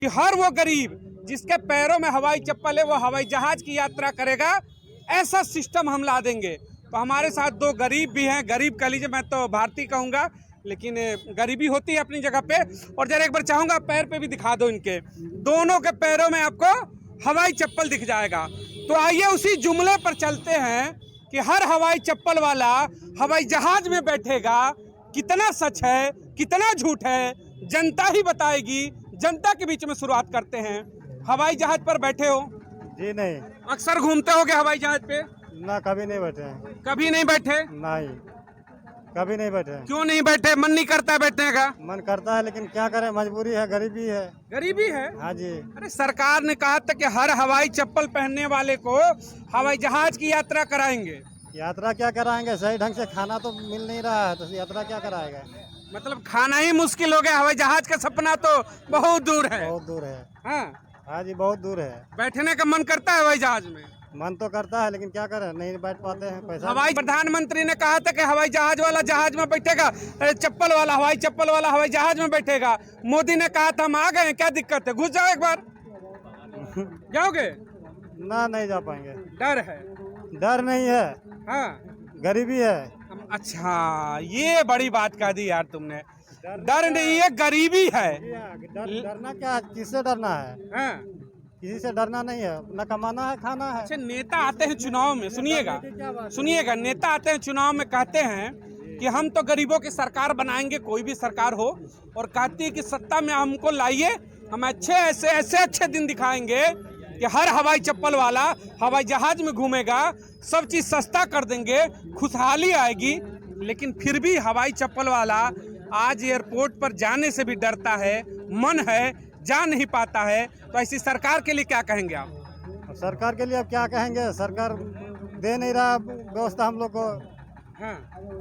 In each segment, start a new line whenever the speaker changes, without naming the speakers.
कि हर वो गरीब जिसके पैरों में हवाई चप्पल है वो हवाई जहाज की यात्रा करेगा, ऐसा सिस्टम हम ला देंगे। तो हमारे साथ दो गरीब भी हैं, गरीब कह लीजिए, मैं तो भारतीय कहूँगा, लेकिन गरीबी होती है अपनी जगह पे। और जरा एक बार चाहूँगा पैर पे भी दिखा दो, इनके दोनों के पैरों में आपको हवाई चप्पल दिख जाएगा। तो आइए उसी जुमले पर चलते हैं कि हर हवाई चप्पल वाला हवाई जहाज में बैठेगा। कितना सच है कितना झूठ है जनता ही बताएगी। जनता के बीच में शुरुआत करते हैं। हवाई जहाज पर बैठे हो?
जी नहीं।
अक्सर घूमते होगे हवाई जहाज पे?
ना, कभी नहीं बैठे हैं।
कभी नहीं बैठे?
नहीं, कभी नहीं बैठे।
क्यों नहीं बैठे? मन नहीं करता बैठने का?
मन करता है लेकिन क्या करें, मजबूरी है, गरीबी है।
गरीबी है?
हाँ जी।
अरे सरकार ने कहा था कि हर हवाई चप्पल पहनने वाले को हवाई जहाज की यात्रा कराएंगे।
यात्रा क्या कराएंगे, सही ढंग से खाना तो मिल नहीं रहा है, तो यात्रा क्या कराएगा।
मतलब खाना ही मुश्किल हो गया, हवाई जहाज का सपना तो बहुत दूर है।
बहुत दूर है।
हाँ
हाँ जी, बहुत दूर है।
बैठने का मन करता है हवाई जहाज में?
मन तो करता है लेकिन क्या करें, नहीं बैठ पाते हैं, पैसा।
हवाई प्रधानमंत्री ने कहा था कि हवाई जहाज वाला जहाज में बैठेगा, चप्पल वाला हवाई चप्पल वाला हवाई जहाज में बैठेगा। मोदी ने कहा था हम आ गए, क्या दिक्कत है, घुस जाओ एक बार। जाओगे?
ना, नहीं जा पाएंगे।
डर है?
डर नहीं है,
हाँ,
गरीबी है।
अच्छा, ये बड़ी बात कह दी यार तुमने। डर नहीं है, गरीबी है।
डरना क्या है, किससे डरना है?
हाँ।
किसी से डरना नहीं है, न कमाना है, खाना है।
अच्छा, नेता आते हैं चुनाव में, सुनिएगा, नेता आते हैं चुनाव में, कहते हैं कि हम तो गरीबों की सरकार बनाएंगे, कोई भी सरकार हो, और कहती है कि सत्ता में हमको लाइए, हम ऐसे अच्छे दिन दिखाएंगे कि हर हवाई चप्पल वाला हवाई जहाज में घूमेगा, सब चीज़ सस्ता कर देंगे, खुशहाली आएगी। लेकिन फिर भी हवाई चप्पल वाला आज एयरपोर्ट पर जाने से भी डरता है, मन है, जा नहीं पाता है। तो ऐसी सरकार के लिए क्या कहेंगे आप?
सरकार के लिए अब क्या कहेंगे, सरकार दे नहीं रहा व्यवस्था हम लोग को।
हाँ,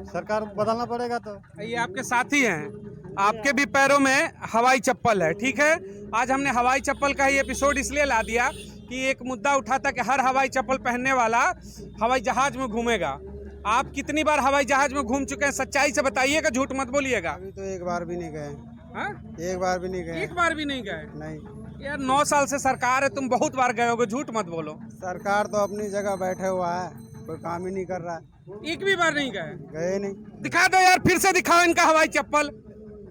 सरकार बदलना पड़ेगा। तो
ये आपके साथी हैं, आपके भी पैरों में हवाई चप्पल है, ठीक है। आज हमने हवाई चप्पल का ही एपिसोड इसलिए ला दिया कि एक मुद्दा उठा था कि हर हवाई चप्पल पहनने वाला हवाई जहाज में घूमेगा। आप कितनी बार हवाई जहाज में घूम चुके हैं? सच्चाई से बताइएगा, झूठ मत बोलिएगा।
अभी तो एक बार भी नहीं गए।
हाँ?
एक बार भी नहीं गए।
एक बार भी नहीं गए?
नहीं
यार 9 साल से सरकार है, तुम बहुत बार गए होगे, झूठ मत बोलो।
सरकार तो अपनी जगह बैठे हुआ है, कोई काम ही नहीं कर रहा है।
एक भी बार नहीं गए?
गए नहीं।
दिखा दो यार, फिर से दिखाओ इनका हवाई चप्पल।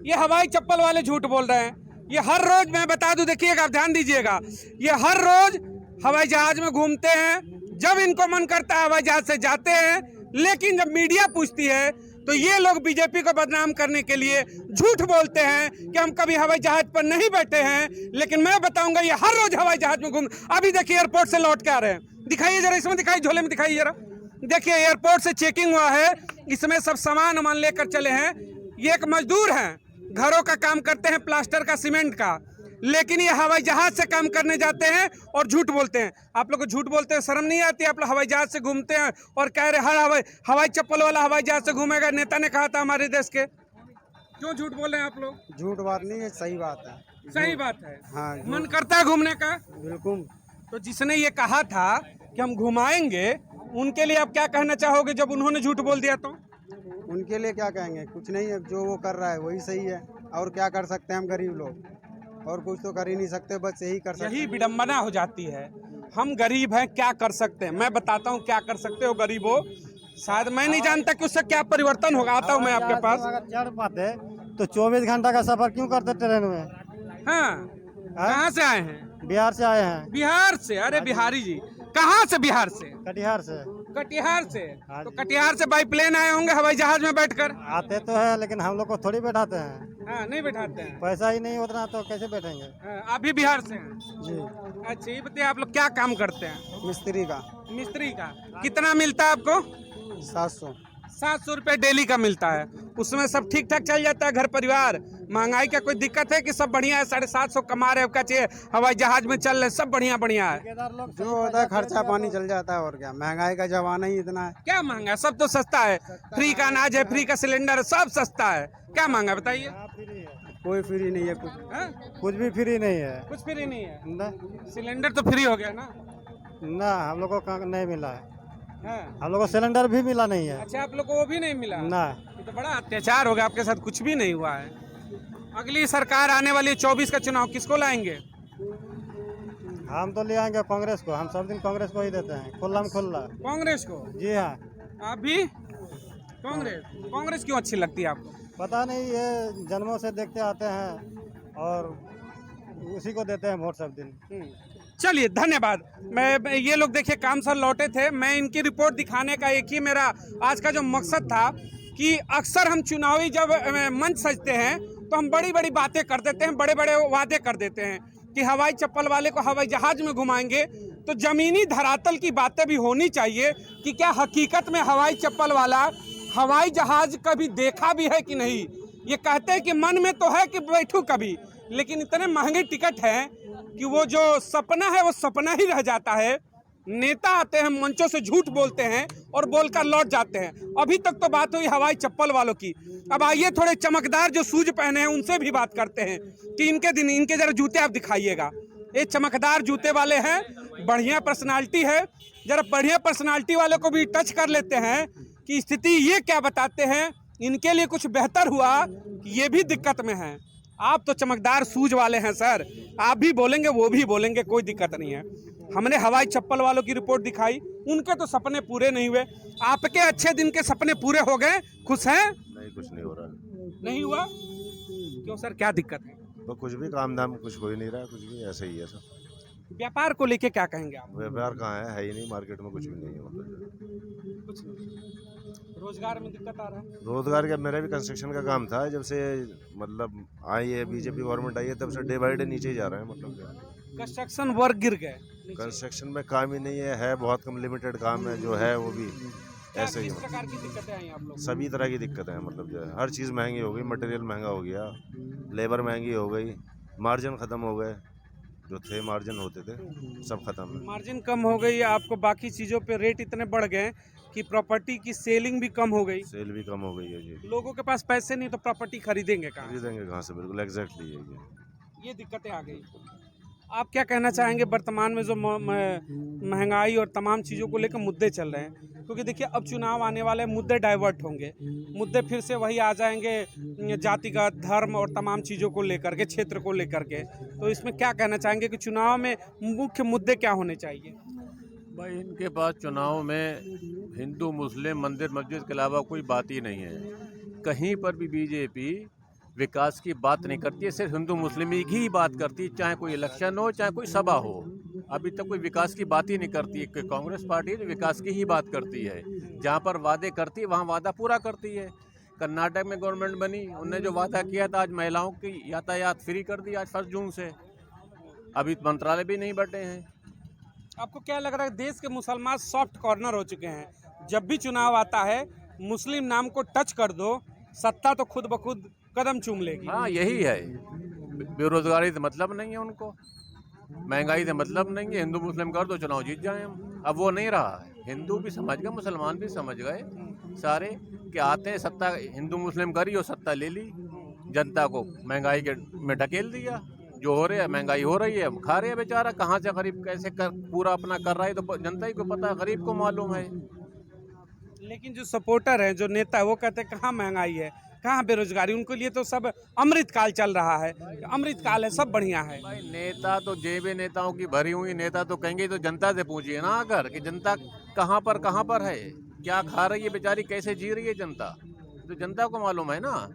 ये हवाई चप्पल वाले झूठ बोल रहे हैं। ये हर रोज, मैं बता दूं, देखिएगा, आप ध्यान दीजिएगा, ये हर रोज हवाई जहाज में घूमते हैं। जब इनको मन करता है हवाई जहाज से जाते हैं, लेकिन जब मीडिया पूछती है तो ये लोग बीजेपी को बदनाम करने के लिए झूठ बोलते हैं कि हम कभी हवाई जहाज पर नहीं बैठे हैं। लेकिन मैं बताऊंगा, ये हर रोज हवाई जहाज में घूम, अभी देखिए एयरपोर्ट से लौट के आ रहे हैं। दिखाइए जरा, इसमें दिखाइए, झोले में दिखाइए जरा। देखिए एयरपोर्ट से चेकिंग हुआ है, इसमें सब सामान वामान लेकर चले हैं। ये एक मजदूर हैं, घरों का काम करते हैं, प्लास्टर का, सीमेंट का, लेकिन ये हवाई जहाज से काम करने जाते हैं और झूठ बोलते हैं। आप लोग को झूठ बोलते हैं शर्म नहीं आती? आप लोग हवाई जहाज से घूमते हैं और कह रहे हर हवाई चप्पल वाला हवाई जहाज से घूमेगा। नेता ने कहा था हमारे देश के, क्यों झूठ बोल रहे हैं आप लोग?
झूठ बात नहीं है, सही बात है।
सही बात है।
हाँ,
मन करता है घूमने का?
बिल्कुल।
तो जिसने ये कहा था कि हम घुमाएंगे, उनके लिए आप क्या कहना चाहोगे जब उन्होंने झूठ बोल दिया? तो
उनके लिए क्या कहेंगे, कुछ नहीं है, जो वो कर रहा है वही सही है। और क्या कर सकते हैं हम गरीब लोग, और कुछ तो कर ही नहीं सकते, बस यही कर सकते हैं।
यही विडम्बना हो जाती है। हम गरीब हैं, क्या कर सकते हैं? मैं बताता हूँ क्या कर सकते हो गरीब हो। शायद मैं नहीं जानता कि उससे क्या परिवर्तन होगा। आता हूँ मैं आपके पास।
अगर चढ़ पाते तो 24 घंटा का सफर क्यों करते ट्रेन में?
हाँ, कहाँ से आए हैं?
बिहार से आए हैं।
बिहार से? अरे बिहारी जी, कहाँ से? बिहार से?
कटिहार से।
कटिहार से?
हाँ
तो
जी।
कटिहार से बाई प्लेन आए होंगे हवाई जहाज में बैठकर?
आते तो है लेकिन हम लोग को थोड़ी बैठाते हैं,
हाँ, नहीं बैठाते हैं।
पैसा ही नहीं उतना तो कैसे बैठेंगे।
हाँ, आप भी बिहार से हैं?
जी।
अच्छा, ये बताइए, आप लोग क्या काम करते हैं?
मिस्त्री का।
मिस्त्री का? कितना मिलता है आपको?
700।
700 रुपये डेली का मिलता है। उसमें सब ठीक ठाक चल जाता है, घर परिवार? महंगाई का कोई दिक्कत है कि सब बढ़िया है? 750 कमा रहे हो, क्या चाहिए? हवाई जहाज में चल रहे, सब बढ़िया बढ़िया है।
जो होता है खर्चा पानी चल जाता है, और क्या, महंगाई का जमाना ही इतना है।
क्या महंगा है? सब तो सस्ता है। फ्री का अनाज है, फ्री का सिलेंडर है, सब सस्ता है। क्या महंगा है बताइए?
कोई फ्री नहीं है, कुछ भी फ्री नहीं है।
कुछ फ्री नहीं है?
ना,
सिलेंडर तो फ्री हो गया ना?
हम लोग को नहीं मिला है।
हाँ।
हम लोग को सिलेंडर भी मिला नहीं है।
अच्छा, आप लोग को वो भी नहीं मिला?
ना।
ये तो बड़ा अत्याचार हो गया आपके साथ, कुछ भी नहीं हुआ है। अगली सरकार आने वाली 24 का चुनाव, किसको लाएंगे?
हम तो ले आएंगे कांग्रेस को, हम सब दिन कांग्रेस को ही देते हैं, खुल्ला में खुल्ला।
कांग्रेस को?
जी हाँ।
आप भी कांग्रेस? कांग्रेस क्यों अच्छी लगती है आपको?
पता नहीं, ये जन्मों से देखते आते हैं और उसी को देते हैं वोट सब दिन।
चलिए धन्यवाद। मैं ये लोग देखिए काम से लौटे थे, मैं इनकी रिपोर्ट दिखाने का एक ही मेरा आज का जो मकसद था कि अक्सर हम चुनावी जब मंच सजते हैं तो हम बड़ी बड़ी बातें कर देते हैं, बड़े बड़े वादे कर देते हैं कि हवाई चप्पल वाले को हवाई जहाज में घुमाएंगे, तो जमीनी धरातल की बातें भी होनी चाहिए कि क्या हकीकत में हवाई चप्पल वाला हवाई जहाज कभी देखा भी है कि नहीं। ये कहते हैं कि मन में तो है कि बैठूं कभी, लेकिन इतने महंगे टिकट हैं कि वो जो सपना है वो सपना ही रह जाता है। नेता आते हैं मंचों से झूठ बोलते हैं और बोलकर लौट जाते हैं। अभी तक तो बात हुई हवाई चप्पल वालों की, अब आइए थोड़े चमकदार जो शूज पहने हैं उनसे भी बात करते हैं कि इनके जरा जूते आप दिखाइएगा। ये चमकदार जूते वाले हैं, बढ़िया पर्सनालिटी है, जरा बढ़िया पर्सनालिटी वाले को भी टच कर लेते हैं कि स्थिति ये क्या बताते हैं, इनके लिए कुछ बेहतर हुआ कि ये भी दिक्कत में है। आप तो चमकदार शूज वाले हैं सर, आप भी बोलेंगे वो भी बोलेंगे, कोई दिक्कत नहीं है। हमने हवाई चप्पल वालों की रिपोर्ट दिखाई, उनके तो सपने पूरे नहीं हुए। आपके अच्छे दिन के सपने पूरे हो गए, खुश हैं?
नहीं, कुछ नहीं हो रहा।
नहीं हुआ? क्यों सर, क्या दिक्कत है?
तो कुछ भी काम धाम कुछ हो ही नहीं रहा, कुछ भी ऐसे ही है सब।
व्यापार को लेके क्या कहेंगे आप?
व्यापार कहाँ है ही नहीं, मार्केट में कुछ भी नहीं है। मतलब
कुछ नहीं। रोजगार में दिक्कत आ रहा है?
रोजगार का, मेरा भी कंस्ट्रक्शन का काम था, जब से मतलब आई है बीजेपी गवर्नमेंट आई है तब से डे बाई डे नीचे ही जा रहा है। मतलब
कंस्ट्रक्शन वर्क गिर गए,
कंस्ट्रक्शन में काम ही नहीं है बहुत कम, लिमिटेड काम है जो है वो भी ऐसे ही।
किस प्रकार की दिक्कतें आई आप लोग?
सभी तरह की दिक्कतें हैं, मतलब जो है हर चीज़ महंगी हो गई, मटेरियल महंगा हो गया, लेबर महंगी हो गई, मार्जिन ख़त्म हो गए, जो थे मार्जिन होते थे सब खत्म है।
मार्जिन कम हो गई, आपको बाकी चीज़ों पे रेट इतने बढ़ गए कि प्रॉपर्टी की सेलिंग भी कम हो गई।
सेल भी कम हो गई है जी।
लोगों के पास पैसे नहीं तो प्रॉपर्टी खरीदेंगे कहाँ?
खरीदेंगे कहाँ से, बिल्कुल एग्जैक्टली
ये दिक्कतें आ गई। आप क्या कहना चाहेंगे वर्तमान में जो महंगाई और तमाम चीज़ों को लेकर मुद्दे चल रहे हैं? क्योंकि देखिए अब चुनाव आने वाले, मुद्दे डाइवर्ट होंगे, मुद्दे फिर से वही आ जाएंगे जातिगत, धर्म और तमाम चीज़ों को लेकर के, क्षेत्र को लेकर के। तो इसमें क्या कहना चाहेंगे कि चुनाव में मुख्य मुद्दे क्या होने चाहिए?
भाई इनके पास चुनाव में हिंदू मुस्लिम मंदिर मस्जिद के अलावा कोई बात ही नहीं है। कहीं पर भी बीजेपी विकास की बात नहीं करती है, सिर्फ हिंदू मुस्लिम की ही बात करती है, चाहे कोई इलेक्शन हो चाहे कोई सभा हो। अभी तक कोई विकास की बात ही नहीं करती है। कांग्रेस पार्टी जो विकास की ही बात करती है, जहाँ पर वादे करती है वहाँ वादा पूरा करती है। कर्नाटक में गवर्नमेंट बनी, उनने जो वादा किया था, आज महिलाओं की यातायात फ्री कर दी आज 1 जून से, अभी मंत्रालय भी नहीं बटे हैं।
आपको क्या लग रहा है, देश के मुसलमान सॉफ्ट कॉर्नर हो चुके हैं? जब भी चुनाव आता है मुस्लिम नाम को टच कर दो, सत्ता तो खुद ब खुद कदम चूम लेगी।
हाँ यही है, बेरोजगारी से मतलब नहीं है उनको, महंगाई से मतलब नहीं है, हिंदू मुस्लिम कर दो चुनाव जीत जाए हम। अब वो नहीं रहा है, हिंदू भी समझ गए, मुसलमान भी समझ गए सारे कि आते हैं सत्ता हिंदू मुस्लिम करी और सत्ता ले ली, जनता को महंगाई के में ढकेल दिया। जो हो रहा है, महंगाई हो रही है, खा रहे हैं बेचारा, कहाँ से गरीब कैसे पूरा अपना कर रहा है तो जनता ही को पता है, गरीब को मालूम है।
लेकिन जो सपोर्टर है, जो नेता है, वो कहते हैं कहाँ महंगाई है, कहाँ बेरोजगारी, उनके लिए तो सब अमृत काल चल रहा है, अमृत काल है, सब बढ़िया है।
भाई नेता तो जेबें नेताओं की भरी हुई, नेता तो कहेंगे तो जनता से पूछिए ना आकर कि जनता कहाँ पर है, क्या खा रही है बेचारी, कैसे जी रही है जनता, तो जनता को मालूम है ना,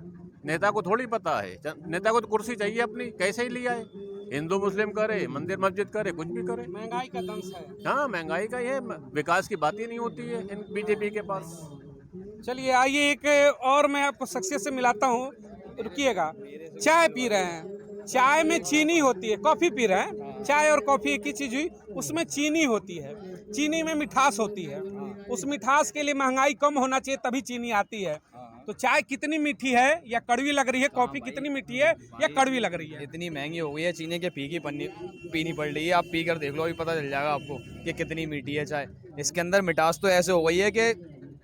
नेता को थोड़ी पता है। नेता को तो कुर्सी चाहिए अपनी, कैसे ही लिया है, हिंदू मुस्लिम करे, मंदिर मस्जिद करे, कुछ भी करे।
महंगाई का दंश है।
हाँ महंगाई का ये, विकास की बात ही नहीं होती है इन बीजेपी के पास।
चलिए आइए एक और मैं आपको शख्सियत से मिलाता हूँ, रुकिएगा। चाय पी रहे हैं, चाय में चीनी होती है, कॉफ़ी पी रहे हैं, चाय और कॉफ़ी एक ही चीज़ हुई, उसमें चीनी होती है, चीनी में मिठास होती है, उस मिठास के लिए महंगाई कम होना चाहिए तभी चीनी आती है। तो चाय कितनी मीठी है या कड़वी लग रही है, कॉफ़ी कितनी मीठी है या कड़वी लग रही है?
इतनी महंगी हो गई है, चीनी के फीकी पीनी पड़ रही है। आप पी कर देख लो, अभी पता चल जाएगा आपको कि कितनी मीठी है चाय। इसके अंदर मिठास तो ऐसे हो गई है कि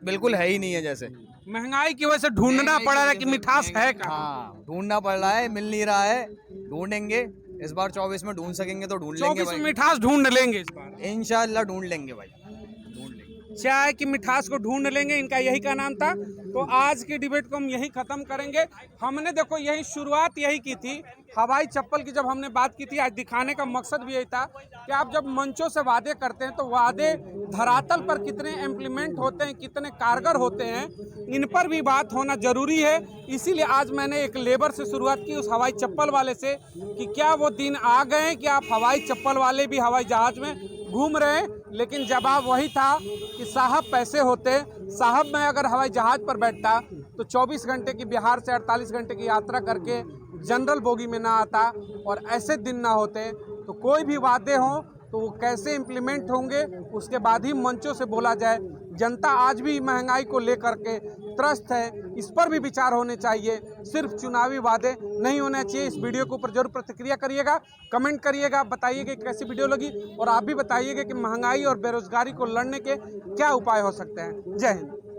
बिल्कुल है ही नहीं है। जैसे
महंगाई की वजह से ढूंढना पड़ रहा है कि मिठास है कहाँ।
हाँ ढूंढना पड़ रहा है, मिल नहीं रहा है, ढूंढेंगे इस बार 24 में ढूंढ सकेंगे तो ढूंढ लेंगे
24 में मिठास ढूंढ लेंगे इस बार,
इंशाल्लाह ढूंढ लेंगे भाई, ढूंढ लेंगे।
चाय की मिठास को ढूंढ लेंगे, इनका यही का नाम था। तो आज की डिबेट को हम यही खत्म करेंगे। हमने देखो यही शुरुआत यही की थी, हवाई चप्पल की जब हमने बात की थी, आज दिखाने का मकसद भी यही था कि आप जब मंचों से वादे करते हैं तो वादे धरातल पर कितने इम्प्लीमेंट होते हैं, कितने कारगर होते हैं, इन पर भी बात होना जरूरी है। इसीलिए आज मैंने एक लेबर से शुरुआत की, उस हवाई चप्पल वाले से, कि क्या वो दिन आ गए हैं कि आप हवाई चप्पल वाले भी हवाई जहाज में घूम रहे हैं। लेकिन जवाब वही था कि साहब पैसे होते, साहब मैं अगर हवाई जहाज पर बैठता तो 24 घंटे की बिहार से 48 घंटे की यात्रा करके जनरल बोगी में ना आता और ऐसे दिन ना होते। तो कोई भी वादे हों तो वो कैसे इम्प्लीमेंट होंगे उसके बाद ही मंचों से बोला जाए। जनता आज भी महंगाई को लेकर के त्रस्त है, इस पर भी विचार होने चाहिए, सिर्फ चुनावी वादे नहीं होने चाहिए। इस वीडियो के ऊपर जरूर प्रतिक्रिया करिएगा, कमेंट करिएगा, बताइएगा कैसी वीडियो लगी और आप भी बताइएगा कि महंगाई और बेरोजगारी को लड़ने के क्या उपाय हो सकते हैं। जय हिंद।